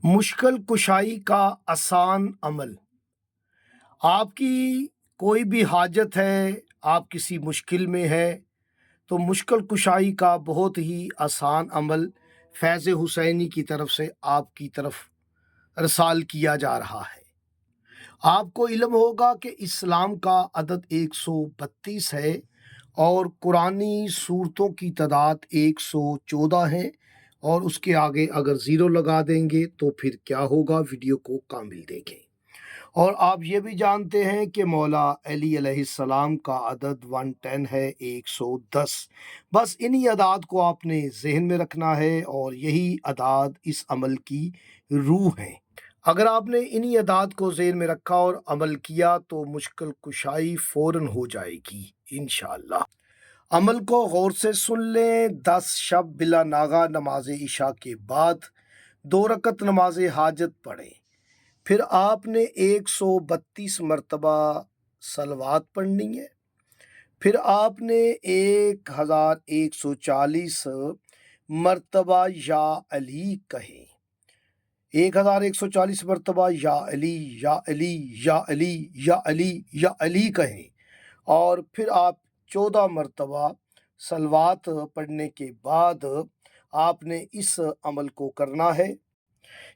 مشکل کشائی کا آسان عمل۔ آپ کی کوئی بھی حاجت ہے، آپ کسی مشکل میں ہے تو مشکل کشائی کا بہت ہی آسان عمل فیض حسینی کی طرف سے آپ کی طرف ارسال کیا جا رہا ہے۔ آپ کو علم ہوگا کہ اسلام کا عدد 132 ہے اور قرآنی صورتوں کی تعداد 114 ہے، اور اس کے آگے اگر زیرو لگا دیں گے تو پھر کیا ہوگا، ویڈیو کو کامل دیکھیں۔ اور آپ یہ بھی جانتے ہیں کہ مولا علی علیہ السلام کا عدد 110 ہے، 110۔ بس انہی اعداد کو آپ نے ذہن میں رکھنا ہے اور یہی اعداد اس عمل کی روح ہیں۔ اگر آپ نے انہی اعداد کو ذہن میں رکھا اور عمل کیا تو مشکل کشائی فوراً ہو جائے گی انشاءاللہ۔ عمل کو غور سے سن لیں۔ 10 شب بلا ناغہ نماز عشاء کے بعد 2 رکعت نماز حاجت پڑھیں، پھر آپ نے 132 مرتبہ صلوات پڑھنی ہے، پھر آپ نے 1140 مرتبہ یا علی کہیں، 1140 مرتبہ یا علی یا علی یا علی یا علی یا علی کہیں، اور پھر آپ 14 مرتبہ صلوات پڑھنے کے بعد آپ نے اس عمل کو کرنا ہے،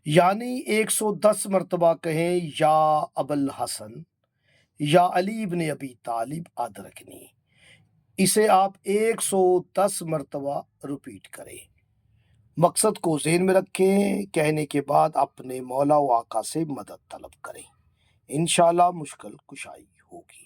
یعنی 110 مرتبہ کہیں یا ابوالحسن یا علی ابن ابی طالب ادرکنی۔ اسے آپ 110 مرتبہ ریپیٹ کریں۔ مقصد کو ذہن میں رکھیں، کہنے کے بعد اپنے مولا و آقا سے مدد طلب کریں، انشاءاللہ مشکل کشائی ہوگی۔